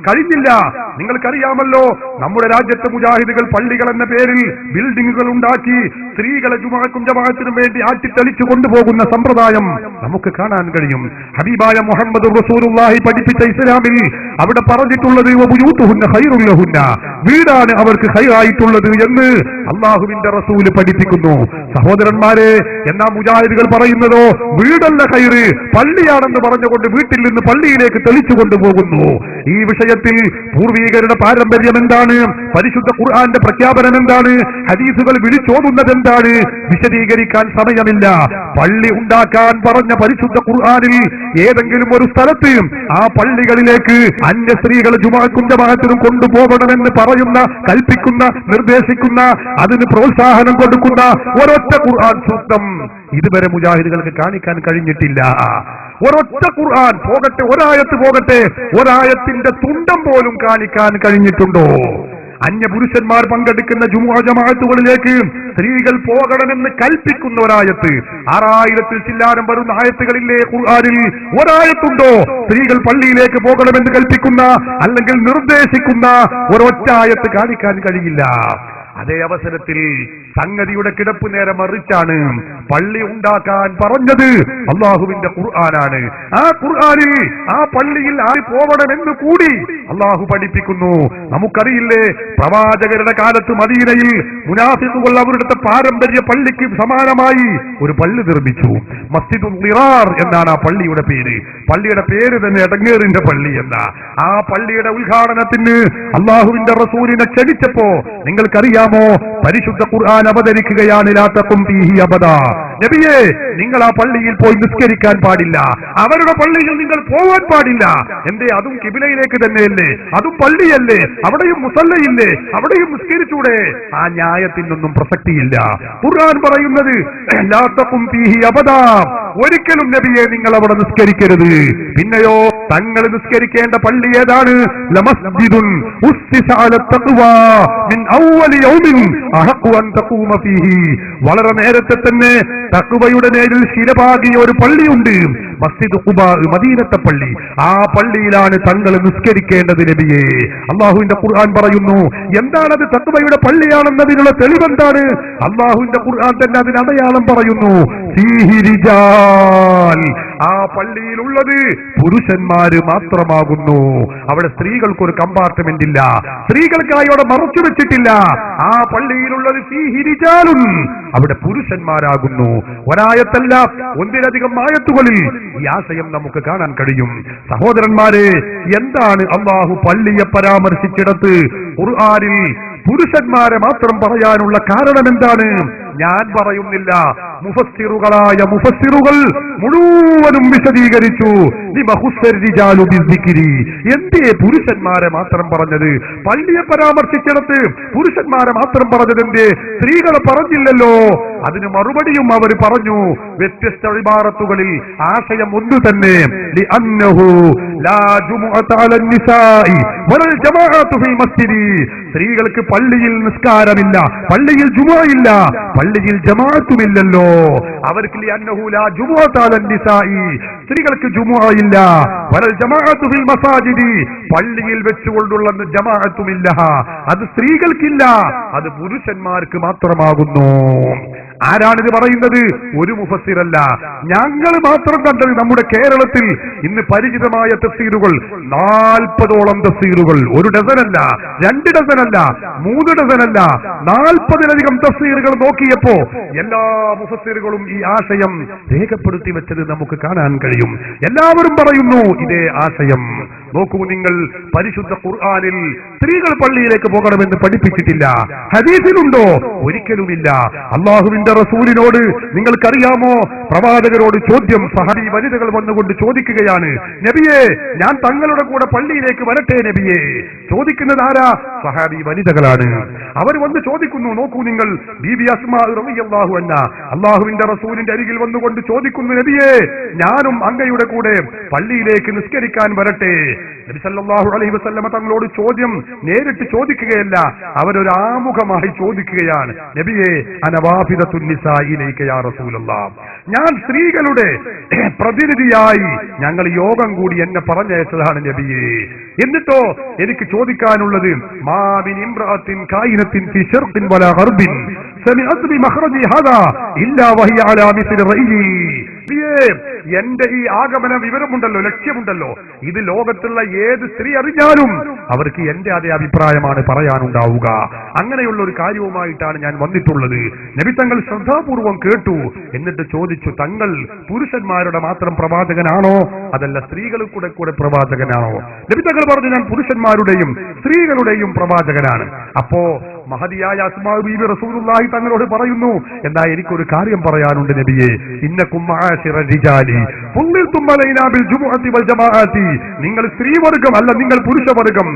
കഴിഞ്ഞില്ല. നിങ്ങൾക്കറിയാമല്ലോ, നമ്മുടെ രാജ്യത്തെ മുജാഹിദുകൾ പള്ളികൾ എന്ന പേരിൽ ബിൽഡിങ്ങുകൾ ഉണ്ടാക്കി സ്ത്രീകളെ ജുമുഅക്കും ജമാഅത്തിനും വേണ്ടി ആട്ടിത്തെളിച്ചു കൊണ്ടുപോകുന്ന സമ്പ്രദായം നമുക്ക് കാണാൻ കഴിയും. ഹബീബായ മുഹമ്മദ് റസൂലുള്ളാഹി പഠിപ്പിച്ച ഇസ്ലാമിൽ അവിടെ പറഞ്ഞിട്ടുള്ളത് വബുയൂതുഹുന്ന ഖൈറുൽ ലഹുന്ന, വീടാണ് അവർക്ക് ഖൈറായിട്ടുള്ളത് എന്ന് അല്ലാഹുവിന്റെ റസൂൽ പഠിപ്പിക്കുന്നു. സഹോദരന്മാരെ, എന്നാ മുജാഹിദുകൾ പറയുന്നതോ വീടല്ല ഖൈറ്, പള്ളിയാണെന്ന് പറഞ്ഞുകൊണ്ട് വീട്ടിൽ നിന്ന് പള്ളിയിലേക്ക് തെളിച്ചു കൊണ്ടുപോകുന്നു. ഈ വിഷയത്തിൽ പൂർവീകരുടെ പാരമ്പര്യം എന്താണ്, പരിശുദ്ധ ഖുർആന്റെ പ്രഖ്യാപനം എന്താണ്, ഹദീസുകൾ വിളിച്ചോതുന്നത് എന്താണ്, വിശദീകരിക്കാൻ സമയമില്ല. പള്ളി ഉണ്ടാക്കാൻ പറഞ്ഞ പരിശുദ്ധ ഖുർആനിൽ ഏതെങ്കിലും ഒരു സ്ഥലത്ത് ആ പള്ളികളിലേക്ക് അന്യ സ്ത്രീകൾ ജുമുഅക്കും ജമാഅത്തിനും കൊണ്ടുപോകണമെന്ന് പറയുന്ന, കൽപ്പിക്കുന്ന, നിർദ്ദേശിക്കുന്ന, അതിന് പ്രോത്സാഹനം കൊടുക്കുന്ന ഒരൊറ്റ ഖുർആൻ സൂക്തം ഇതുവരെ മുജാഹിദുകൾക്ക് കാണിക്കാൻ കഴിഞ്ഞിട്ടില്ല. ഒരൊറ്റ ഖുർആൻ പോകട്ടെ, ഒരായത്ത് പോകട്ടെ, ഒരായത്തിന്റെ തുണ്ടം പോലും കാണിക്കാൻ കഴിഞ്ഞിട്ടുണ്ടോ? അന്യ പുരുഷന്മാർ പങ്കെടുക്കുന്ന ജുമുഅ ജമാഅത്തുകളിലേക്ക് സ്ത്രീകൾ പോകണമെന്ന് കൽപ്പിക്കുന്ന ഒരായത്ത്, 6000 ചില്ലാനം വരുന്ന ആയത്തുകളില്ലേ ഖുർആനിൽ? ഒരായത്തുണ്ടോ സ്ത്രീകൾ പള്ളിയിലേക്ക് പോകണമെന്ന് കൽപ്പിക്കുന്ന അല്ലെങ്കിൽ നിർദ്ദേശിക്കുന്ന ഒരൊറ്റ ആയത്ത് കാണിക്കാൻ കഴിയില്ല. അതേ അവസരത്തിൽ സംഗതിയുടെ കിടപ്പ് നേരെ മറിച്ചാണ്. പള്ളി ഉണ്ടാക്കാൻ പറഞ്ഞത് അള്ളാഹുവിന്റെ ഖുർആനാണ്. ആ ഖുർആനിൽ ആ പള്ളിയിൽ ആര് പോകണമെന്ന് കൂടി അള്ളാഹു പഠിപ്പിക്കുന്നു. നമുക്കറിയില്ലേ, പ്രവാചകരുടെ കാലത്ത് മദീനയിൽ മുനാഫിഖുകൾ അവരുടെ പാരമ്പര്യ പള്ളിക്ക് സമാനമായി ഒരു പള്ളി നിർമ്മിച്ചു. മസ്ജിദുൽ ളിറാർ എന്നാണ് ആ പള്ളിയുടെ പേര്. പള്ളിയുടെ പേര് തന്നെ എടങ്ങേറിന്റെ പള്ളി എന്ന. ആ പള്ളിയുടെ ഉദ്ഘാടനത്തിന് അള്ളാഹുവിന്റെ റസൂലിനെ ക്ഷണിച്ചപ്പോ നിങ്ങൾക്കറിയാം, പരിശുദ്ധ ഖുർആൻ അവതരിക്കുകയാണ്. ലാ തഖും ഫീഹി അബദാ, നബിയേ നിങ്ങൾ ആ പള്ളിയിൽ പോയി നിസ്കരിക്കാൻ പാടില്ല, അവരുടെ പള്ളിയിൽ നിങ്ങൾ പോവാൻ പാടില്ല. എന്തേ? അതും കിബിലയിലേക്ക് തന്നെയല്ലേ, അതും പള്ളിയല്ലേ, അവിടെയും മുസല്ലയില്ലേ, അവിടെയും നിസ്കരിച്ചൂടെ? ആ ന്യായത്തിനൊന്നും പ്രസക്തിയില്ല. ഖുർആൻ പറയുന്നത് ലാ തഖും ഫീഹി അബദാ, ഒരിക്കലും നബിയെ നിങ്ങൾ അവിടെ നിസ്കരിക്കരുത്. പിന്നെയോ തങ്ങൾ നിസ്കരിക്കേണ്ട പള്ളി ഏതാണ്? ലമസ്ജിദുൻ ഉസ്സിസ അല തഖ്വാ മിൻ അവ്വലി യൗമിൻ അഹഖു അൻ തഖൂമ ഫീഹി, വളരെ നേരത്തെ തന്നെ തഖ്വയുടെ നേരിൽ ശിരപാകിയ ഒരു പള്ളിയുണ്ട്, മസ്ജിദ് ഖുബാ, മദീനത്തെ പള്ളി. ആ പള്ളിയിലാണ് തങ്ങൾ നിസ്കരിക്കേണ്ടത് നബിയെ. അല്ലാഹുവിന്റെ ഖുർആൻ പറയുന്നു. എന്താണത് തഖ്വയുടെ പള്ളിയാണെന്നതിനുള്ള തെളിവെന്താണ്? അല്ലാഹുവിന്റെ ഖുർആൻ തന്നെ അതിന് അടയാളം പറയുന്നു. ഫീഹി റിജാൽ, ആ പള്ളിയിലുള്ളത് പുരുഷന്മാര് മാത്രമാകുന്നു. അവിടെ സ്ത്രീകൾക്കൊരു കമ്പാർട്ട്മെന്റ് ഇല്ല, സ്ത്രീകൾക്കായി അവിടെ മറച്ചു വെച്ചിട്ടില്ല. ആ പള്ളിയിലുള്ളത് ഫീഹി റിജാലുൻ, അവിടെ പുരുഷന്മാരാകുന്നു. ഒരായത്തല്ല, ഒന്നിലധികം ആയത്തുകളിൽ ഈ ആശയം നമുക്ക് കാണാൻ കഴിയും. സഹോദരന്മാരെ, എന്താണ് അല്ലാഹു പള്ളിയെ പരാമർശിച്ചിടത്ത് ഖുർആനിൽ പുരുഷന്മാരെ മാത്രം പറയാനുള്ള കാരണം എന്താണ്? ഞാൻ പറയുന്നില്ല, മുഫസ്സിറുകളായ മുഫസ്സിറുകൾ മുഴുവനും വിശദീകരിച്ചു. എന്തേ പുരുഷന്മാരെ മാത്രം പറഞ്ഞത്? പള്ളിയെ പരാമർശിച്ചിടത്ത് പുരുഷന്മാരെ മാത്രം പറഞ്ഞത് എന്തേ? സ്ത്രീകളെ പറഞ്ഞില്ലല്ലോ. അതിന് മറുപടിയും അവർ പറഞ്ഞു വ്യത്യസ്ത ഇബാറത്തുകളിൽ. ആശയം ഒന്നു തന്നെ, സ്ത്രീകൾക്ക് പള്ളിയിൽ നിസ്കാരമില്ല, പള്ളിയിൽ ജുമുഅ ഇല്ല, പള്ളിയിൽ ജമാഅത്തുമില്ലല്ലോ. അവർക്ക് സ്ത്രീകൾക്ക് ജുമുഅ ഇല്ല, വലൽ ജമാഅത്തു ഫിൽ മസാജിദി, പള്ളിയിൽ വെച്ചുകൊണ്ടുള്ള ജമാഅത്തുമില്ല. അത് സ്ത്രീകൾക്കില്ല, അത് പുരുഷന്മാർക്ക് മാത്രമാകുന്നു. ആരാണിത് പറയുന്നത്? ഒരു മുഫസ്സിറല്ല, ഞങ്ങൾ മാത്രം കണ്ടത്. നമ്മുടെ കേരളത്തിൽ ഇന്ന് പരിചിതമായ തഫ്സീറുകൾ 40ഓളം തഫ്സീറുകൾ, 1 ഡസനല്ല, 2 ഡസനല്ല, 3 ഡസനല്ല, 40ലധികം തഫ്സീറുകൾ നോക്കിയപ്പോ എല്ലാ മുഫസ്സിറുകളും ഈ ആശയം രേഖപ്പെടുത്തി വെച്ചത് നമുക്ക് കാണാൻ കഴിയും. എല്ലാവരും പറയുന്നു ഇതേ ആശയം. നോക്കൂ നിങ്ങൾ, പരിശുദ്ധ ഖുർആനിൽ സ്ത്രീകൾ പള്ളിയിലേക്ക് പോകണമെന്ന് പഠിപ്പിച്ചിട്ടില്ല. ഹദീസിലുണ്ടോ? ഒരിക്കലുമില്ല. അല്ലാഹുവിന്റെ റസൂലിനോട് നിങ്ങൾക്കറിയാമോ, പ്രവാചകരോട് ചോദ്യം, സഹാബി വനിതകൾ വന്നുകൊണ്ട് ചോദിക്കുകയാണ്, നബിയെ ഞാൻ തങ്ങളുടെ കൂടെ പള്ളിയിലേക്ക് വരട്ടെ നബിയെ? ചോദിക്കുന്നത് ആരാ? സഹാബി വനിതകളാണ്. അവർ വന്ന് ചോദിക്കുന്നു. നോക്കൂ നിങ്ങൾ, ബീബി അസ്മാ റളിയല്ലാഹു അൻഹാ അല്ലാഹുവിന്റെ റസൂലിന്റെ അരികിൽ വന്നുകൊണ്ട് ചോദിക്കുന്നു, നബിയെ ഞാനും അങ്ങയുടെ കൂടെ പള്ളിയിലേക്ക് നിസ്കരിക്കാൻ വരട്ടെ? നബി സല്ലല്ലാഹു അലൈഹി വസല്ലമ തങ്ങളോട് ചോദ്യം നേരിട്ട് ചോദിക്കുകയല്ല, അവരൊരു ആമുഖമായി ചോദിക്കുകയാണ്, നബിയെ അനവാഫിദത്തുൻ നിസാഇ ഇലൈക യാ റസൂലല്ലാഹ്, ഞാൻ ഞാൻ സ്ത്രീകളുടെ പ്രതിനിധിയായി ഞങ്ങൾ യോഗം കൂടി എന്നെ പറഞ്ഞയച്ചതാണ് നബിയെ. എന്നിട്ടോ എനിക്ക് ചോദിക്കാനുള്ളത്, മാമിൻ ഇംറഅത്തിൻ കായിനത്തിൻ ഫി ശർഖിൻ വലാ ഗർബിൻ സമിഅത് ബിമഖ്റജി ഹദാ ഇല്ലാ വഹിയ അലാ മിസ്ലി റഅയി. എന്റെ ഈ ആഗമന വിവരമുണ്ടല്ലോ, ലക്ഷ്യമുണ്ടല്ലോ, ഇത് ലോകത്തുള്ള ഏത് സ്ത്രീ അറിഞ്ഞാലും അവർക്ക് എന്റെ അതേ അഭിപ്രായമാണ് പറയാനുണ്ടാവുക. അങ്ങനെയുള്ള ഒരു കാര്യവുമായിട്ടാണ് ഞാൻ വന്നിട്ടുള്ളത്. നബി തങ്ങൾ ശ്രദ്ധാപൂർവം കേട്ടു. എന്നിട്ട് ചോദിച്ചു, തങ്ങൾ പുരുഷന്മാരുടെ മാത്രം പ്രവാചകനാണോ അതല്ല സ്ത്രീകൾ കൂടെ പ്രവാചകനാണോ? നബി തങ്ങൾ പറഞ്ഞു, ഞാൻ പുരുഷന്മാരുടെയും സ്ത്രീകളുടെയും പ്രവാചകനാണ്. അപ്പോ മഹദിയായ അസ്മാ ബീബി റസൂലുള്ളാഹി തങ്ങളോട് പറയുന്നു, എന്നാ എനിക്കൊരു കാര്യം പറയാനുണ്ട് നബിയെ. ഇന്നകും മആശിറ റിജാലി ഫുള്ളിൽതും അലൈനാ ബിൽ ജുമുഅത്തി വൽ ജമാഅത്തി. നിങ്ങൾ സ്ത്രീവർഗം അല്ല, നിങ്ങൾ പുരുഷവർഗം.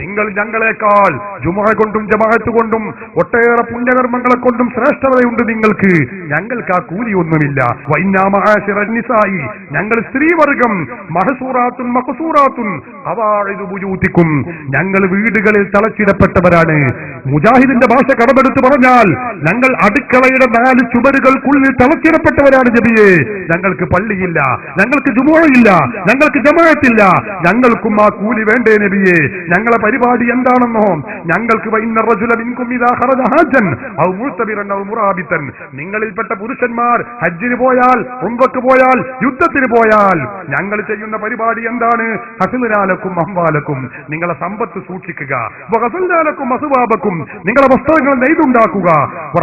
നിങ്ങൾ ഞങ്ങളെക്കാൾ ജുമുഅ കൊണ്ടും ജമാഅത്ത് കൊണ്ടും ഒട്ടേറെ പുണ്യകർമ്മങ്ങളെ കൊണ്ടും ശ്രേഷ്ഠതയുണ്ട് നിങ്ങൾക്ക്. ഞങ്ങൾക്ക് ആ കൂലിയൊന്നുമില്ല. വഇന്നാ മആശിറ നിസായി, ഞങ്ങൾ സ്ത്രീവർഗം മഹസൂറാത്തുൻ മഖസൂറാത്തുൻ ഖവാഇദു ബുയൂതികും, ഞങ്ങൾ വീടുകളിൽ തളച്ചിടപ്പെട്ടവരാണ്. മുജാഹിദിന്റെ ഭാഷ കടമെടുത്ത് പറഞ്ഞാൽ ഞങ്ങൾ അടുക്കളയുടെ 4 ചുവരുകൾക്കുള്ളിൽ തളച്ചിടപ്പെട്ടവരാണ് നബിയെ. ഞങ്ങൾക്ക് പള്ളിയില്ല, ഞങ്ങൾക്ക് ജുമുഅയില്ല, ഞങ്ങൾക്ക് ജമാഅത്തില്ല. ഞങ്ങൾക്കും ആ കൂലി വേണ്ടേ നബിയെ? ഞങ്ങളെ പരിപാടി എന്താണെന്നോ? ഞങ്ങൾക്ക് വഇന്ന റജുല മിൻകും ഇദാ ഖറജ ഹജ്ജൻ ഔ മുസ്തബിറൻ ഔ മുറാബിതൻ, നിങ്ങളിൽപ്പെട്ട പുരുഷന്മാർ ഹജ്ജിന് പോയാൽ, ഉംറക്ക് പോയാൽ, യുദ്ധത്തിന് പോയാൽ ഞങ്ങൾ ചെയ്യുന്ന പരിപാടി എന്താണ്? ഹസ്ലുനാലക്കും അംവാലക്കും, നിങ്ങളെ സമ്പത്ത് സൂക്ഷിക്കുക. വഗസൽനാലക്കും അസ്വാബക്കും, നിങ്ങളെ വസ്ത്രങ്ങൾ നെയ്തുണ്ടാക്കുക.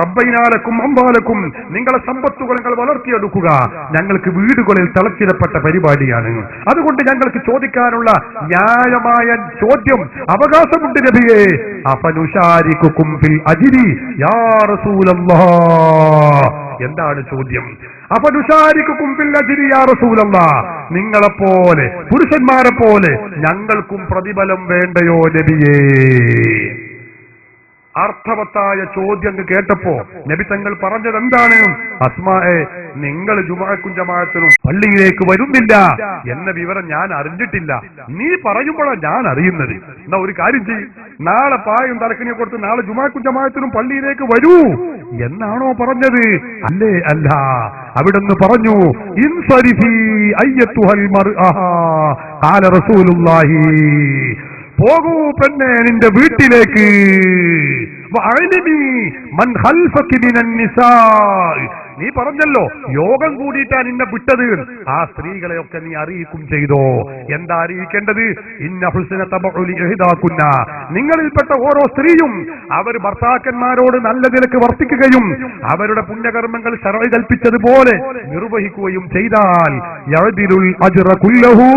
റബ്ബൈനാലക്കും അംവാലക്കും, നിങ്ങളെ സമ്പത്തുകൾ നിങ്ങൾ വളർത്തിയെടുക്കുക. ഞങ്ങൾക്ക് വീടുകളിൽ തളച്ചിടപ്പെട്ട പരിപാടിയാണ്. അതുകൊണ്ട് ഞങ്ങൾക്ക് ചോദിക്കാനുള്ള ന്യായമായ ചോദ്യം, അവകാശമുണ്ട് നബിയെ. അഫനുശാരികുകും ഫിൽ അജ്രി യാ റസൂലല്ലാഹ്. എന്താണ് ചോദ്യം? അഫനുശാരികുകും ഫിൽ അജ്രി യാ റസൂലല്ലാഹ്, നിങ്ങളെപ്പോലെ പുരുഷന്മാരെ പോലെ ഞങ്ങൾക്കും പ്രതിഫലം വേണ്ടയോ നബിയേ? അർത്ഥവത്തായ ചോദ്യം കേട്ടപ്പോ നബി തങ്ങൾ പറഞ്ഞത് എന്താണ്? അസ്മായെ, നിങ്ങൾ ജുമുഅക്കും ജമാഅത്തിനും പള്ളിയിലേക്ക് വരുന്നില്ല എന്ന വിവരം ഞാൻ അറിഞ്ഞിട്ടില്ല. നീ പറയുമ്പോഴാണ് ഞാൻ അറിയുന്നത്. എന്നാ ഒരു കാര്യം ചെയ്യും, നാളെ പായും തലക്കിനെ കൊടുത്ത് നാളെ ജുമുഅക്കും ജമാഅത്തിനും പള്ളിയിലേക്ക് വരൂ എന്നാണോ പറഞ്ഞത്? അല്ലേ? അല്ല. അവിടുന്ന് പറഞ്ഞു, ഇൻസരിഫി അയ്യത്തുഹൽ മർഅ ഖാല റസൂലുള്ളാഹി, പോകൂ പെണ്ണെ നിന്റെ വീട്ടിലേക്ക്. നീ പറഞ്ഞല്ലോ യോഗം കൂടിയിട്ടാ നിന്നെ വിട്ടത്, ആ സ്ത്രീകളെയൊക്കെ നീ അറിയിക്കും ചെയ്തോ. എന്താ അറിയിക്കേണ്ടത്? ഇന്ന ഹുസ്ന തബഉലി ഇഹ്ദാകുന്ന, നിങ്ങളിൽപ്പെട്ട ഓരോ സ്ത്രീയും അവർ ഭർത്താക്കന്മാരോട് നല്ല നിലക്ക് വർത്തിക്കുകയും അവരുടെ പുണ്യകർമ്മങ്ങൾ ശർഅ് കൽപ്പിച്ചതുപോലെ നിർവഹിക്കുകയും ചെയ്താൽ യഅദിലുൽ അജ്റ കുല്ലഹു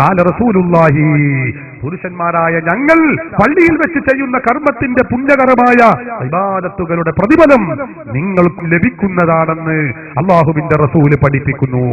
ഖാല റസൂലുള്ളാഹി, പുരുഷന്മാരായ ഞങ്ങൾ പള്ളിയിൽ വെച്ച് ചെയ്യുന്ന കർമ്മത്തിന്റെ പുണ്യകരമായ ഇബാദത്തുകളുടെ പ്രതിഫലം നിങ്ങൾക്ക് ലഭിക്കുന്നതാണെന്ന് അല്ലാഹുവിന്റെ റസൂല് പഠിപ്പിക്കുന്നു.